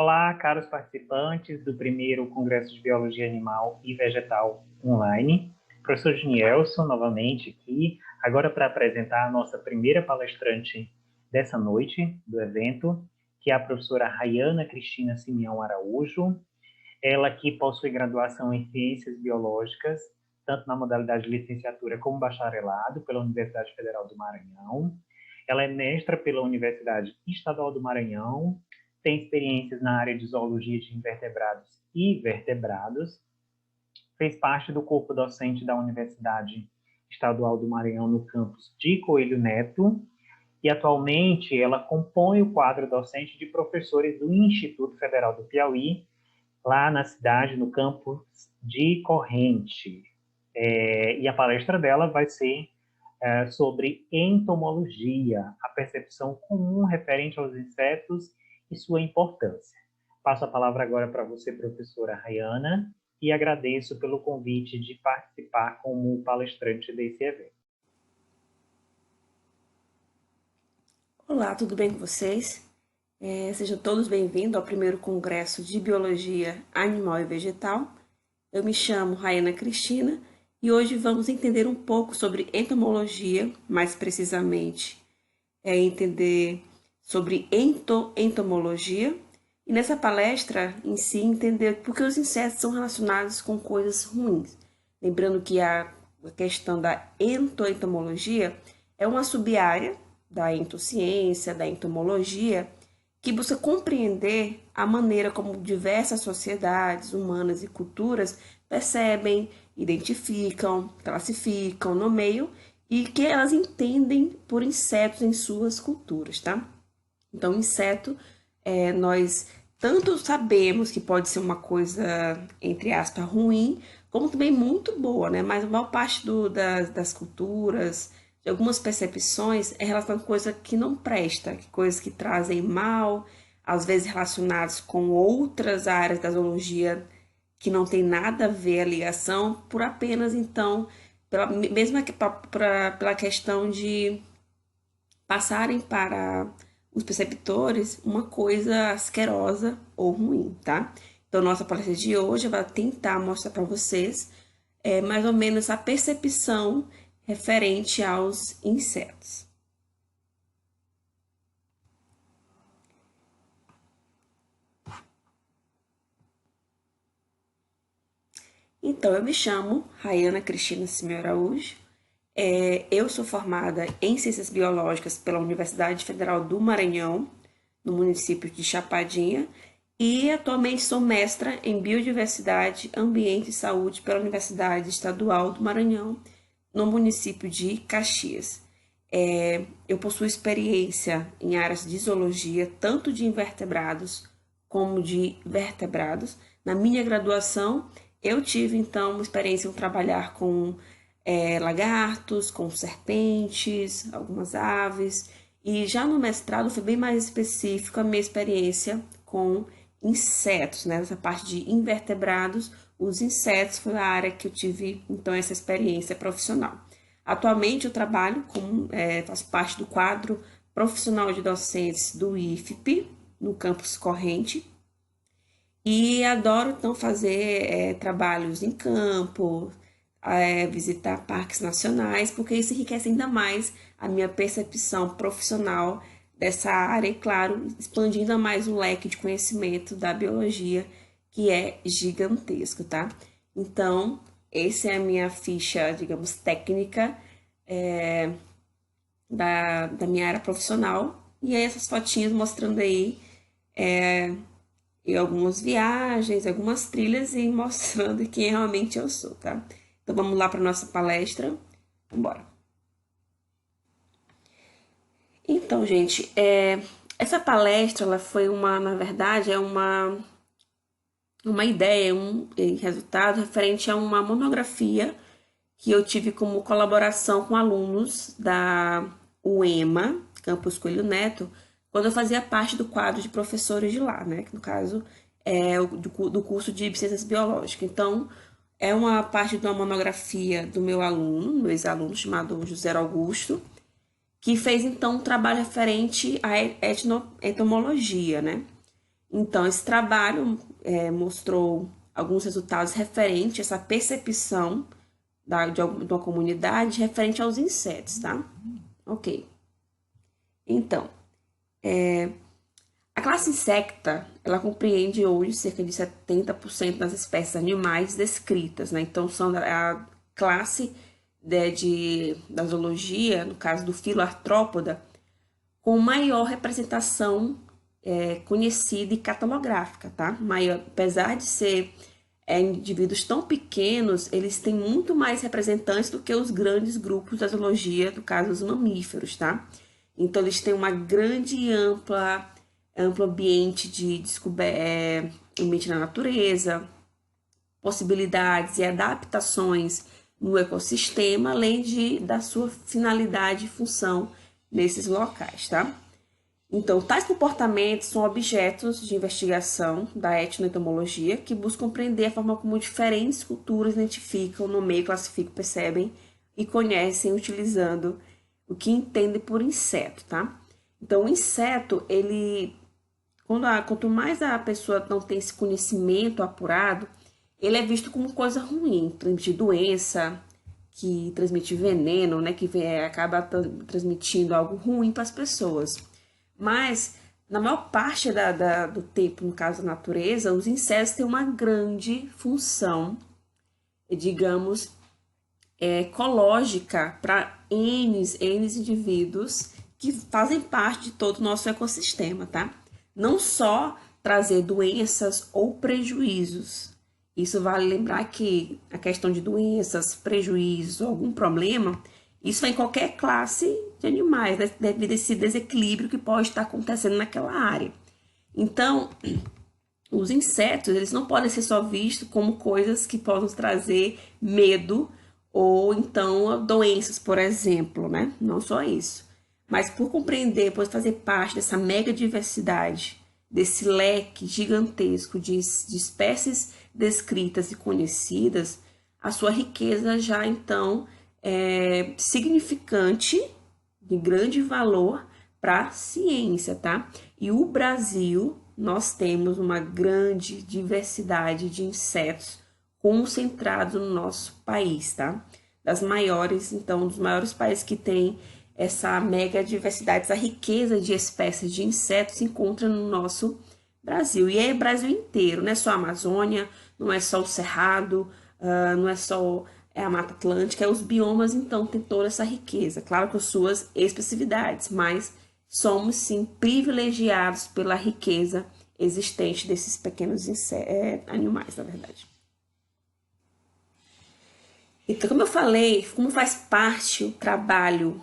Olá, caros participantes do primeiro Congresso de Biologia Animal e Vegetal Online. Professor Junielson, novamente aqui, agora para apresentar a nossa primeira palestrante dessa noite do evento, que é a professora Rayana Cristina Simeão Araújo. Ela que possui graduação em Ciências Biológicas, tanto na modalidade de licenciatura como bacharelado, pela Universidade Federal do Maranhão. Ela é mestra pela Universidade Estadual do Maranhão, tem experiências na área de zoologia de invertebrados e vertebrados, fez parte do corpo docente da Universidade Estadual do Maranhão no campus de Coelho Neto, e atualmente ela compõe o quadro docente de professores do Instituto Federal do Piauí, lá na cidade, no campus de Corrente. E a palestra dela vai ser sobre entomologia, a percepção comum referente aos insetos e sua importância. Passo a palavra agora para você, professora Rayana, e agradeço pelo convite de participar como palestrante desse evento. Olá, tudo bem com vocês? Sejam todos bem-vindos ao primeiro Congresso de Biologia Animal e Vegetal. Eu me chamo Rayana Cristina e hoje vamos entender um pouco sobre entomologia, mais precisamente entender sobre entomologia e nessa palestra em si entender por que os insetos são relacionados com coisas ruins. Lembrando que a questão da entomologia é uma sub-área da entociência, da entomologia, que busca compreender a maneira como diversas sociedades humanas e culturas percebem, identificam, classificam, nomeiam e que elas entendem por insetos em suas culturas, tá? Então, inseto, nós tanto sabemos que pode ser uma coisa, entre aspas, ruim, como também muito boa, né? Mas a maior parte das culturas, de algumas percepções, é relacionada com coisa que não presta, coisas que trazem mal, às vezes relacionadas com outras áreas da zoologia que não tem nada a ver a ligação, por apenas, então, pela questão de passarem para os perceptores uma coisa asquerosa ou ruim, tá? Então, nossa palestra de hoje vai tentar mostrar para vocês mais ou menos a percepção referente aos insetos. Então, eu me chamo Rayana Cristina Simeão Araújo. Eu sou formada em Ciências Biológicas pela Universidade Federal do Maranhão, no município de Chapadinha, e atualmente sou mestra em Biodiversidade, Ambiente e Saúde pela Universidade Estadual do Maranhão, no município de Caxias. Eu possuo experiência em áreas de zoologia, tanto de invertebrados como de vertebrados. Na minha graduação, eu tive, então, uma experiência em trabalhar com lagartos, com serpentes, algumas aves. E já no mestrado foi bem mais específico a minha experiência com insetos, né? Essa parte de invertebrados, os insetos foi a área que eu tive, então, essa experiência profissional. Atualmente eu trabalho faço parte do quadro profissional de docentes do IFP, no campus Corrente, e adoro então fazer trabalhos em campo, visitar parques nacionais, porque isso enriquece ainda mais a minha percepção profissional dessa área e, claro, expandindo ainda mais o leque de conhecimento da biologia, que é gigantesco, tá? Então, essa é a minha ficha, digamos, técnica da minha área profissional. E aí essas fotinhas mostrando aí e algumas viagens, algumas trilhas e mostrando quem realmente eu sou, tá? Então vamos lá para nossa palestra. Vambora. Então, gente, essa palestra, ela foi na verdade, uma ideia, um resultado referente a uma monografia que eu tive como colaboração com alunos da UEMA, Campus Coelho Neto, quando eu fazia parte do quadro de professores de lá, né? Que no caso é do curso de Ciências Biológicas. Então, é uma parte de uma monografia do meu aluno, meu ex-aluno, chamado José Augusto, que fez então um trabalho referente à entomologia, né? Então, esse trabalho mostrou alguns resultados referentes a essa percepção de uma comunidade referente aos insetos, tá? Ok. Então, a classe insecta, ela compreende hoje cerca de 70% das espécies animais descritas, né? Então, são a classe da zoologia, no caso do filoartrópoda, com maior representação conhecida e catalográfica, tá? Maior, apesar de ser indivíduos tão pequenos, eles têm muito mais representantes do que os grandes grupos da zoologia, no caso os mamíferos, tá? Então, eles têm uma grande e amplo ambiente de ambiente na natureza, possibilidades e adaptações no ecossistema, além da sua finalidade e função nesses locais, tá? Então, tais comportamentos são objetos de investigação da etnoentomologia que buscam compreender a forma como diferentes culturas identificam, nomeiam, classificam, percebem e conhecem utilizando o que entendem por inseto, tá? Então, o inseto, quanto mais a pessoa não tem esse conhecimento apurado, ele é visto como coisa ruim, transmitir doença, que transmite veneno, né, que acaba transmitindo algo ruim para as pessoas. Mas, na maior parte do tempo, no caso da natureza, os insetos têm uma grande função, digamos, ecológica para N indivíduos que fazem parte de todo o nosso ecossistema, tá? Não só trazer doenças ou prejuízos. Isso vale lembrar que a questão de doenças, prejuízos ou algum problema, isso vai em qualquer classe de animais, né? Devido a esse desequilíbrio que pode estar acontecendo naquela área. Então, os insetos, eles não podem ser só vistos como coisas que possam trazer medo ou então doenças, por exemplo, né? Não só isso. Mas por compreender, por fazer parte dessa mega diversidade, desse leque gigantesco de espécies descritas e conhecidas, a sua riqueza já então é significante, de grande valor para a ciência, tá? E o Brasil, nós temos uma grande diversidade de insetos concentrados no nosso país, tá? Dos maiores países que tem essa mega diversidade, essa riqueza de espécies de insetos se encontra no nosso Brasil. E é o Brasil inteiro, não é só a Amazônia, não é só o Cerrado, não é só a Mata Atlântica, os biomas, então, tem toda essa riqueza. Claro, com suas especificidades, mas somos, sim, privilegiados pela riqueza existente desses pequenos animais, na verdade. Então, como eu falei, como faz parte o trabalho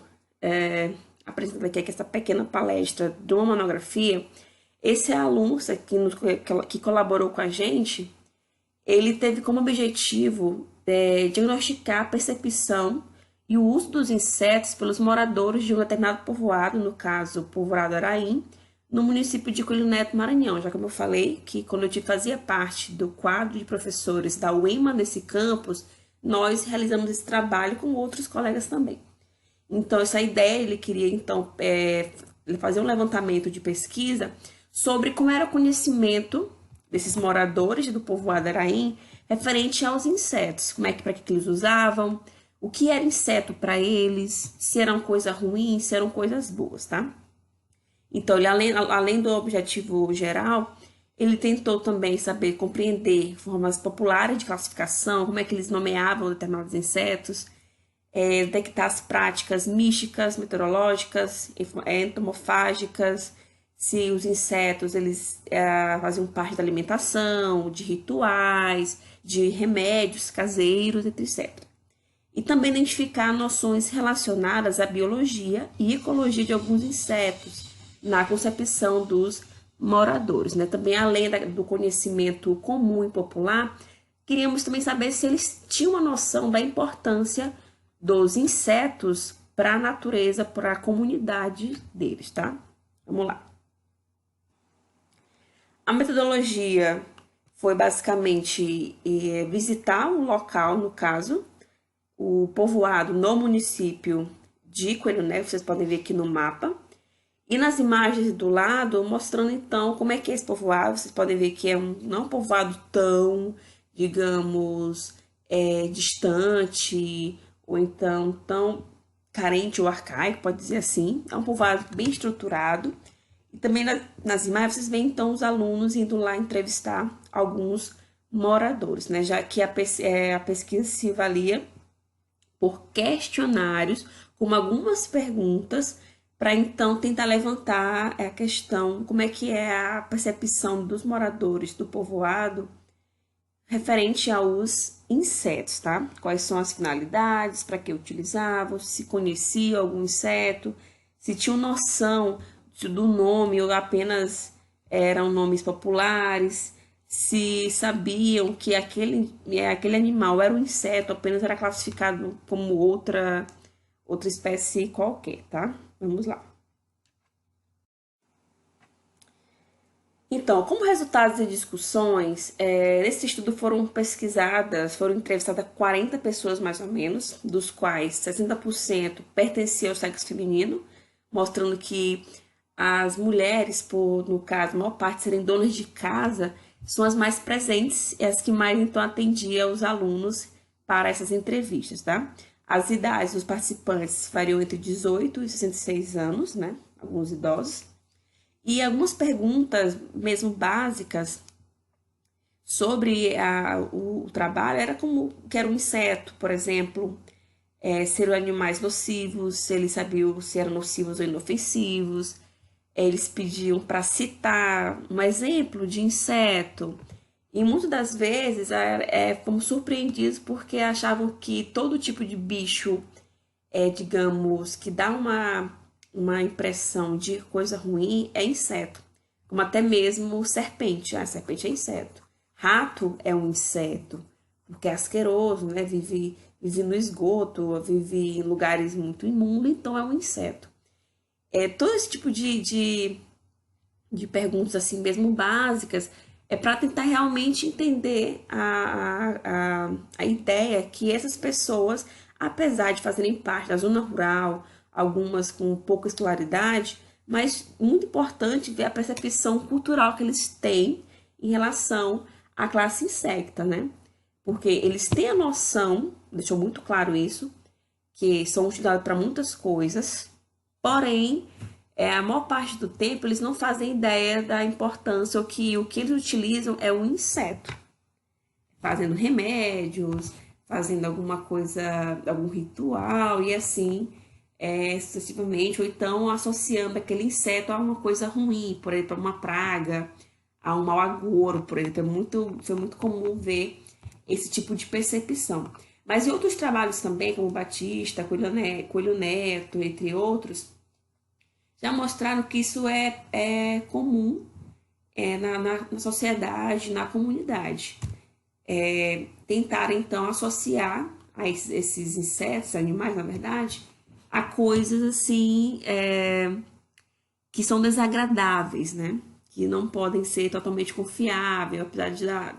apresentado aqui, essa pequena palestra de uma monografia, esse aluno que colaborou com a gente, ele teve como objetivo diagnosticar a percepção e o uso dos insetos pelos moradores de um determinado povoado, no caso, o povoado Araim, no município de Coelho Neto, Maranhão. Já como eu falei, que quando eu fazia parte do quadro de professores da UEMA nesse campus, nós realizamos esse trabalho com outros colegas também. Então, essa ideia, ele queria, então, ele fazer um levantamento de pesquisa sobre como era o conhecimento desses moradores do povoado Araim referente aos insetos, para que eles usavam, o que era inseto para eles, se eram coisas ruins, se eram coisas boas, tá? Então, ele, além do objetivo geral, ele tentou também saber compreender formas populares de classificação, como é que eles nomeavam determinados insetos, detectar as práticas místicas, meteorológicas, entomofágicas, se os insetos eles faziam parte da alimentação, de rituais, de remédios caseiros, etc. E também identificar noções relacionadas à biologia e ecologia de alguns insetos na concepção dos moradores, né? Também além do conhecimento comum e popular, queríamos também saber se eles tinham uma noção da importância dos insetos para a natureza, para a comunidade deles, tá? Vamos lá. A metodologia foi basicamente visitar um local, no caso, o povoado no município de Coelho Neto, vocês podem ver aqui no mapa, E nas imagens do lado, mostrando então como é que é esse povoado. Vocês podem ver que não é um povoado tão, digamos, distante, ou então tão carente ou arcaico, pode dizer assim. É um povoado bem estruturado. E também nas imagens vocês veem então os alunos indo lá entrevistar alguns moradores, né? Já que a pesquisa se avalia por questionários, com algumas perguntas, para então tentar levantar a questão como é que é a percepção dos moradores do povoado referente aos insetos, tá? Quais são as finalidades, para que utilizavam, se conhecia algum inseto, se tinham noção do nome ou apenas eram nomes populares, se sabiam que aquele animal era um inseto, apenas era classificado como outra espécie qualquer, tá? Vamos lá. Então, como resultados de discussões, nesse estudo foram entrevistadas 40 pessoas mais ou menos, dos quais 60% pertenciam ao sexo feminino, mostrando que as mulheres, no caso, a maior parte serem donas de casa, são as mais presentes e as que mais então atendiam os alunos para essas entrevistas, tá? As idades dos participantes variam entre 18 e 66 anos, né? Alguns idosos. E algumas perguntas, mesmo básicas, sobre o trabalho, era como que era um inseto, por exemplo, se eram animais nocivos, se eles sabiam se eram nocivos ou inofensivos. Eles pediam para citar um exemplo de inseto. E muitas das vezes fomos surpreendidos porque achavam que todo tipo de bicho, digamos, que dá uma impressão de coisa ruim é inseto. Como até mesmo serpente. A serpente é inseto. Rato é um inseto, porque é asqueroso, né? Vive no esgoto, vive em lugares muito imundos, então é um inseto. Todo esse tipo de perguntas assim mesmo básicas é para tentar realmente entender a ideia que essas pessoas, apesar de fazerem parte da zona rural, algumas com pouca escolaridade, mas muito importante ver a percepção cultural que eles têm em relação à classe insecta, né? Porque eles têm a noção, deixou muito claro isso, que são utilizados para muitas coisas, porém, a maior parte do tempo eles não fazem ideia da importância, ou que o que eles utilizam é um inseto, fazendo remédios, fazendo alguma coisa, algum ritual e assim sucessivamente, ou então associando aquele inseto a uma coisa ruim, por exemplo, a uma praga, a um mau agouro, por exemplo. Foi muito comum ver esse tipo de percepção. Mas em outros trabalhos também, como Batista, Coelho Neto, entre outros, já mostraram que isso é comum na sociedade, na comunidade. Tentar, então, associar esses insetos, animais, na verdade, a coisas assim que são desagradáveis, né? Que não podem ser totalmente confiáveis, apesar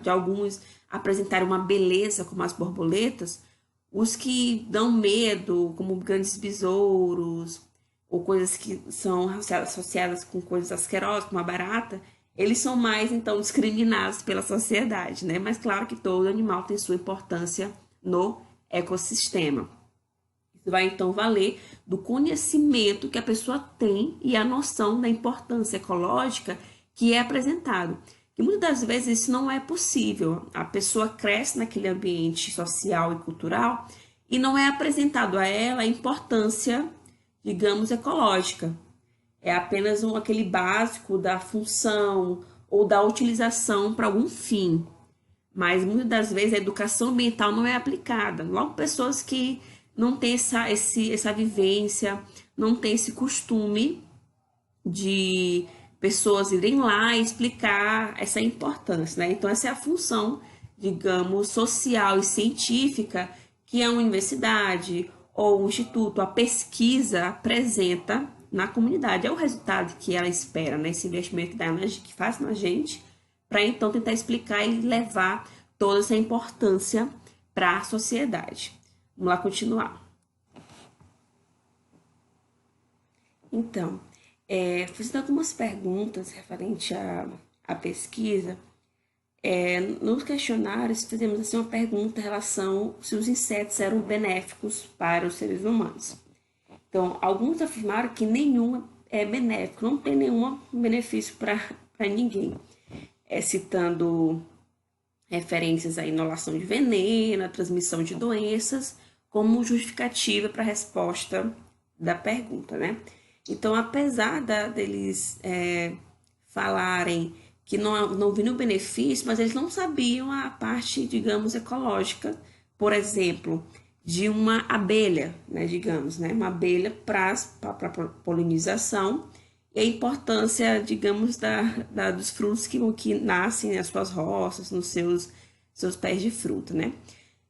de alguns apresentarem uma beleza, como as borboletas, os que dão medo, como grandes besouros, ou coisas que são associadas com coisas asquerosas, como a barata, eles são mais, então, discriminados pela sociedade, né? Mas claro que todo animal tem sua importância no ecossistema. Isso vai, então, valer do conhecimento que a pessoa tem e a noção da importância ecológica que é apresentado. E muitas das vezes isso não é possível. A pessoa cresce naquele ambiente social e cultural e não é apresentado a ela a importância, digamos, ecológica. É apenas aquele básico da função ou da utilização para algum fim. Mas muitas das vezes a educação ambiental não é aplicada. Logo, pessoas que não têm essa vivência, não têm esse costume de pessoas irem lá e explicar essa importância, né? Então, essa é a função, digamos, social e científica que a universidade ou o instituto, a pesquisa apresenta na comunidade. É o resultado que ela espera, né? Esse investimento que faz na gente, para então tentar explicar e levar toda essa importância para a sociedade. Vamos lá continuar. Então, Fiz algumas perguntas referente à pesquisa. Nos questionários, fizemos assim, uma pergunta em relação se os insetos eram benéficos para os seres humanos. Então, alguns afirmaram que nenhum é benéfico, não tem nenhum benefício para ninguém. Citando referências à inalação de veneno, à transmissão de doenças, como justificativa para a resposta da pergunta, né? Então, apesar deles falarem que não viram benefício, mas eles não sabiam a parte, digamos, ecológica, por exemplo, de uma abelha, né, digamos, né, uma abelha para polinização e a importância, digamos, dos frutos que nascem nas suas roças, nos seus pés de fruta, né?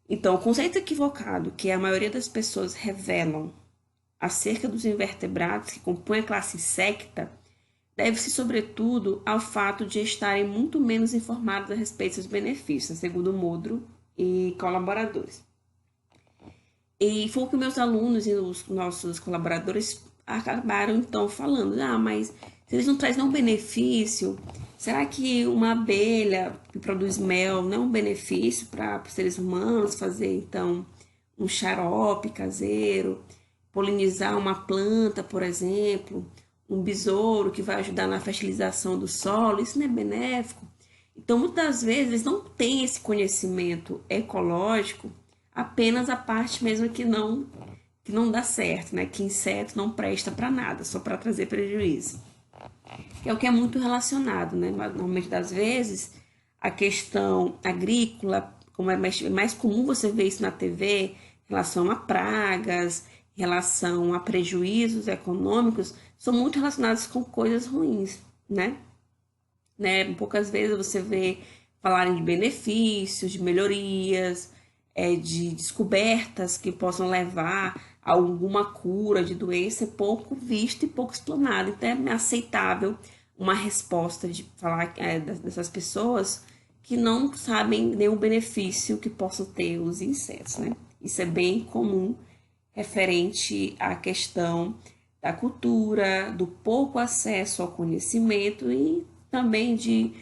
Então, o conceito equivocado que a maioria das pessoas revelam acerca dos invertebrados que compõem a classe insecta deve-se, sobretudo, ao fato de estarem muito menos informados a respeito dos benefícios, segundo Modro e colaboradores. E foi o que meus alunos e os nossos colaboradores acabaram, então, falando. Mas se eles não trazem nenhum benefício, será que uma abelha que produz mel não é um benefício para os seres humanos fazer, então, um xarope caseiro, polinizar uma planta, por exemplo, um besouro que vai ajudar na fertilização do solo? Isso não é benéfico? Então, muitas vezes, eles não têm esse conhecimento ecológico, apenas a parte mesmo que não dá certo, né? Que inseto não presta para nada, só para trazer prejuízo. Que é o que é muito relacionado, né? Normalmente das vezes, a questão agrícola, como é mais comum você ver isso na TV, em relação a pragas, em relação a prejuízos econômicos, são muito relacionados com coisas ruins, né? Poucas vezes você vê falarem de benefícios, de melhorias, de descobertas que possam levar a alguma cura de doença, é pouco visto e pouco explanado. Então é aceitável uma resposta de falar dessas pessoas que não sabem nenhum benefício que possam ter os insetos, né? Isso é bem comum referente à questão da cultura, do pouco acesso ao conhecimento e também de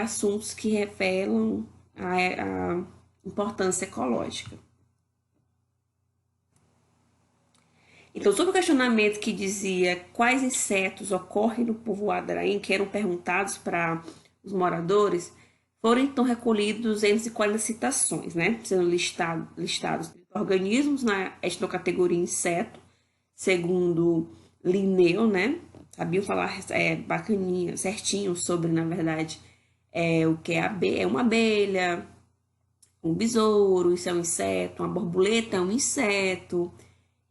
assuntos que revelam a importância ecológica. Então, sobre o questionamento que dizia quais insetos ocorrem no povoado Araim, que eram perguntados para os moradores, foram então recolhidos 240 citações, né? Sendo listados organismos na etnocategoria inseto, segundo Linneu, né? Sabiam falar bacaninha, certinho sobre, na verdade, o que é uma abelha, um besouro, isso é um inseto, uma borboleta é um inseto,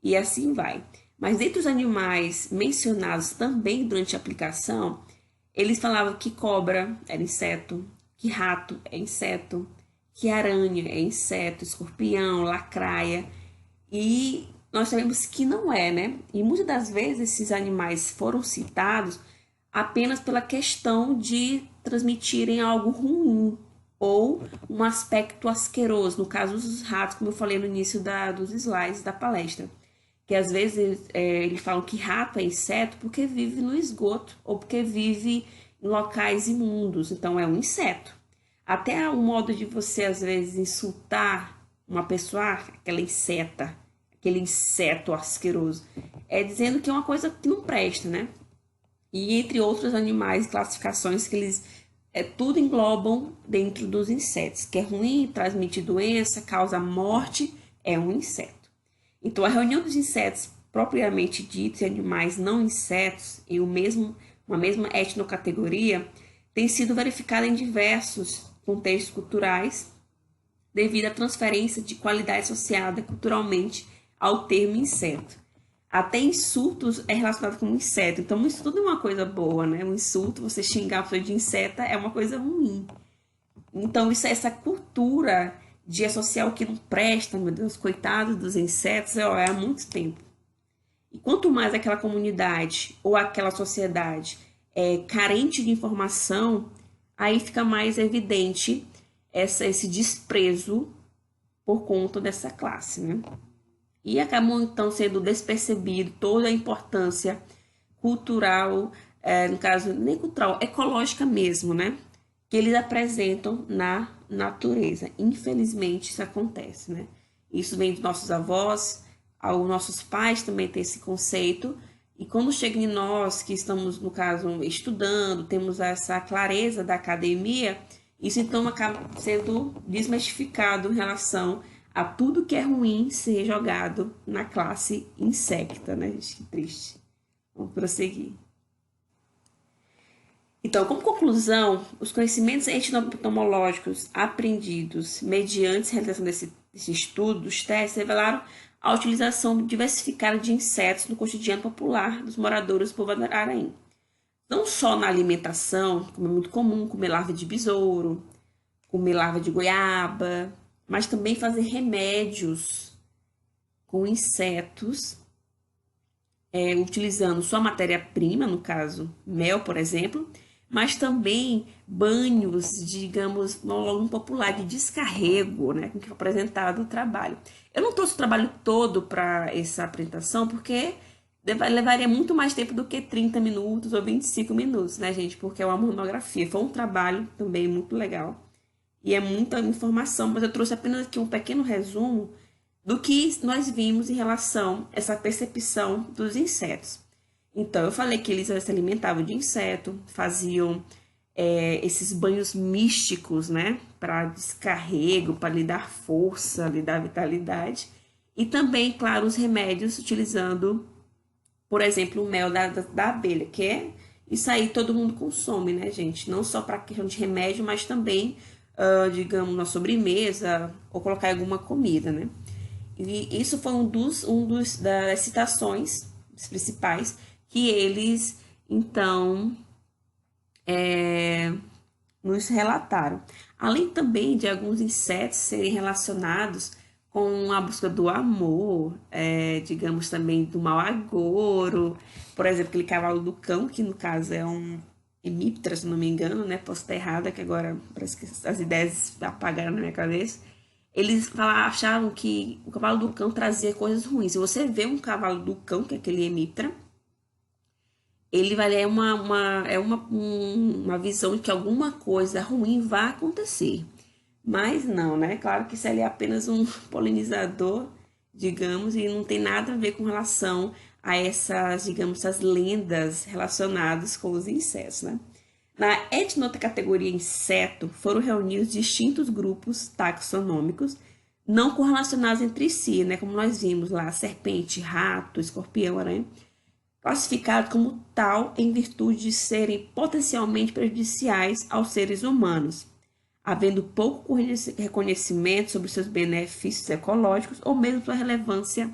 e assim vai. Mas dentre os animais mencionados também durante a aplicação, eles falavam que cobra era inseto, que rato é inseto, que aranha é inseto, escorpião, lacraia, e nós sabemos que não é, né? E muitas das vezes esses animais foram citados apenas pela questão de transmitirem algo ruim ou um aspecto asqueroso, no caso dos ratos, como eu falei no início dos slides da palestra, que às vezes eles falam que rato é inseto porque vive no esgoto ou porque vive em locais imundos, então é um inseto. Até o modo de você às vezes insultar uma pessoa, aquela inseta, aquele inseto asqueroso, dizendo que é uma coisa que não presta, né? E entre outros animais, classificações que eles tudo englobam dentro dos insetos, que é ruim, transmite doença, causa morte, é um inseto. Então, a reunião dos insetos propriamente ditos e animais não insetos em uma mesma etnocategoria tem sido verificada em diversos contextos culturais devido à transferência de qualidade associada culturalmente ao termo inseto. Até insultos é relacionado com inseto. Então, isso tudo é uma coisa boa, né? Um insulto, você xingar a pessoa de inseta é uma coisa ruim. Então, essa cultura de associar o que não presta, meu Deus, coitados dos insetos, há muito tempo. E quanto mais aquela comunidade ou aquela sociedade é carente de informação, aí fica mais evidente esse desprezo por conta dessa classe, né? E acabou então sendo despercebido toda a importância cultural, no caso, nem cultural, ecológica mesmo, né? Que eles apresentam na natureza. Infelizmente, isso acontece, né? Isso vem dos nossos avós, os nossos pais também têm esse conceito, e quando chega em nós, que estamos, no caso, estudando, temos essa clareza da academia, isso então acaba sendo desmistificado em relação a tudo que é ruim ser jogado na classe insecta, né, gente? Que triste. Vamos prosseguir. Então, como conclusão, os conhecimentos etnoentomológicos aprendidos mediante a realização desse estudo, dos testes, revelaram a utilização diversificada de insetos no cotidiano popular dos moradores do povo Araim. Não só na alimentação, como é muito comum comer larva de besouro, comer larva de goiaba, mas também fazer remédios com insetos, utilizando sua matéria-prima, no caso, mel, por exemplo, mas também banhos, digamos, no popular de descarrego, né, com que é apresentado o trabalho. Eu não trouxe o trabalho todo para essa apresentação, porque levaria muito mais tempo do que 30 minutos ou 25 minutos, né, gente? Porque é uma monografia. Foi um trabalho também muito legal. E é muita informação, mas eu trouxe apenas aqui um pequeno resumo do que nós vimos em relação a essa percepção dos insetos. Então, eu falei que eles se alimentavam de inseto, faziam esses banhos místicos, né? Para descarrego, para lhe dar força, lhe dar vitalidade. E também, claro, os remédios utilizando, por exemplo, o mel da abelha, que é isso aí todo mundo consome, né, gente? Não só para questão de remédio, mas também, digamos, na sobremesa ou colocar em alguma comida, né? E isso foi das citações principais que eles, então, nos relataram. Além também de alguns insetos serem relacionados com a busca do amor, digamos também do mau agouro, por exemplo, aquele cavalo do cão, que no caso é um hemiptera, se não me engano, né? Posso estar errada, que agora parece que as ideias apagaram na minha cabeça. Eles achavam que o cavalo do cão trazia coisas ruins. Se você vê um cavalo do cão, que é aquele hemiptera, ele vai uma visão de que alguma coisa ruim vai acontecer. Mas não, né? Claro que isso ali é apenas um polinizador, digamos, e não tem nada a ver com relação a essas, digamos, essas lendas relacionadas com os insetos, né? Na etnocategoria inseto, foram reunidos distintos grupos taxonômicos não correlacionados entre si, né? Como nós vimos lá, serpente, rato, escorpião, aranha, classificados como tal em virtude de serem potencialmente prejudiciais aos seres humanos, havendo pouco reconhecimento sobre seus benefícios ecológicos ou mesmo sua relevância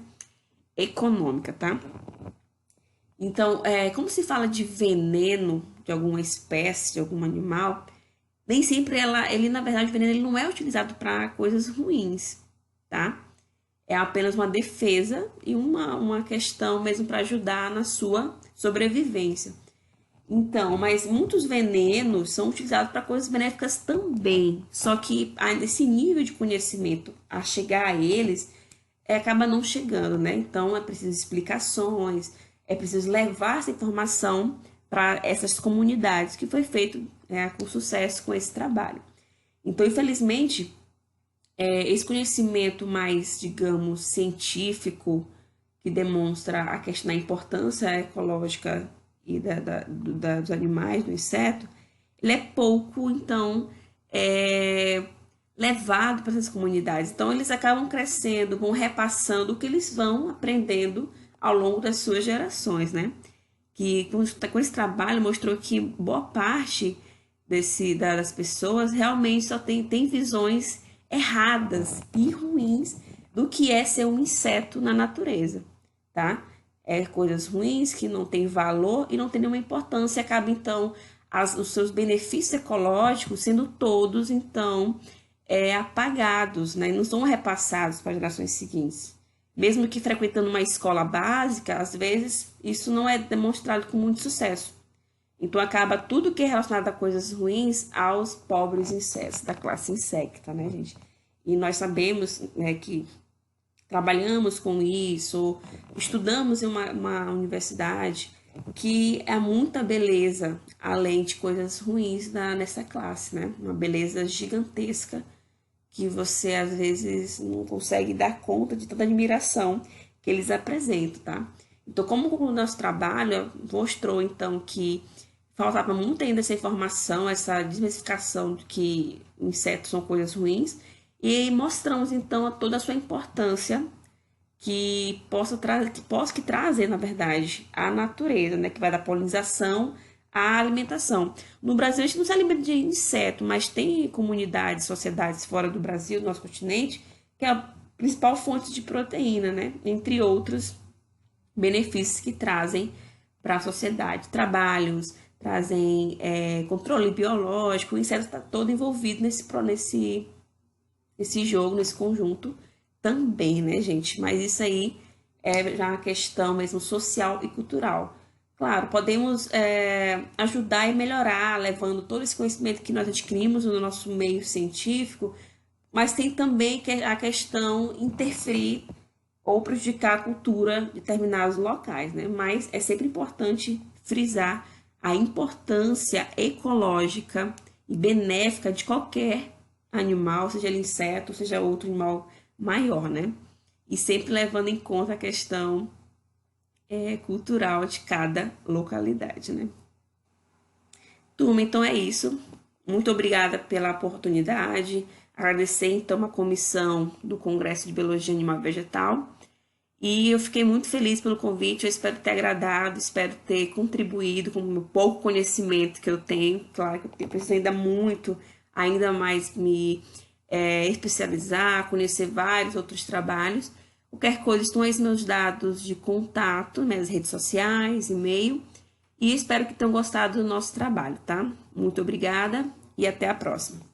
econômica, tá? Então, como se fala de veneno de alguma espécie, de algum animal, nem sempre ele na verdade, o veneno ele não é utilizado para coisas ruins, tá? É apenas uma defesa e uma questão mesmo para ajudar na sua sobrevivência. Então, mas muitos venenos são utilizados para coisas benéficas também, só que esse nível de conhecimento a chegar a eles acaba não chegando, né? Então, é preciso explicações, é preciso levar essa informação para essas comunidades, que foi feito com sucesso com esse trabalho. Então, infelizmente, esse conhecimento mais, digamos, científico, que demonstra a questão da importância ecológica e dos animais, do inseto, ele é pouco, então, levado para essas comunidades. Então, eles acabam crescendo, vão repassando o que eles vão aprendendo ao longo das suas gerações, né? Que com esse trabalho mostrou que boa parte das pessoas realmente só tem visões erradas e ruins do que é ser um inseto na natureza, tá? Coisas ruins que não têm valor e não têm nenhuma importância, e acaba então os seus benefícios ecológicos sendo todos então apagados, né? E não são repassados para gerações seguintes. Mesmo que frequentando uma escola básica, às vezes isso não é demonstrado com muito sucesso. Então acaba tudo que é relacionado a coisas ruins aos pobres insetos, da classe insecta, né, gente? E nós sabemos, né, que trabalhamos com isso, estudamos em uma universidade, que há muita beleza, além de coisas ruins nessa classe, né? Uma beleza gigantesca que você às vezes não consegue dar conta de tanta admiração que eles apresentam, tá? Então, como o nosso trabalho mostrou então que faltava muito ainda essa informação, essa desmistificação de que insetos são coisas ruins, e mostramos então toda a sua importância que trazer, na verdade, a natureza, né, que vai da polinização à alimentação. No Brasil, a gente não se alimenta de inseto, mas tem comunidades, sociedades fora do Brasil, do nosso continente, que é a principal fonte de proteína, né, entre outros benefícios que trazem para a sociedade. Trabalhos, trazem controle biológico, o inseto está todo envolvido nesse jogo, nesse conjunto também, né, gente? Mas isso aí é já uma questão mesmo social e cultural. Claro, podemos ajudar e melhorar, levando todo esse conhecimento que nós adquirimos no nosso meio científico, mas tem também a questão interferir ou prejudicar a cultura de determinados locais, né? Mas é sempre importante frisar a importância ecológica e benéfica de qualquer animal, seja ele inseto, seja outro animal maior, né? E sempre levando em conta a questão cultural de cada localidade, né? Turma, então é isso. Muito obrigada pela oportunidade. Agradecer, então, a comissão do Congresso de Biologia Animal e Vegetal. E eu fiquei muito feliz pelo convite. Eu espero ter agradado, espero ter contribuído com o meu pouco conhecimento que eu tenho. Claro que eu preciso ainda mais me especializar, conhecer vários outros trabalhos. Qualquer coisa, estão aí os meus dados de contato, minhas redes sociais, e-mail. E espero que tenham gostado do nosso trabalho, tá? Muito obrigada e até a próxima.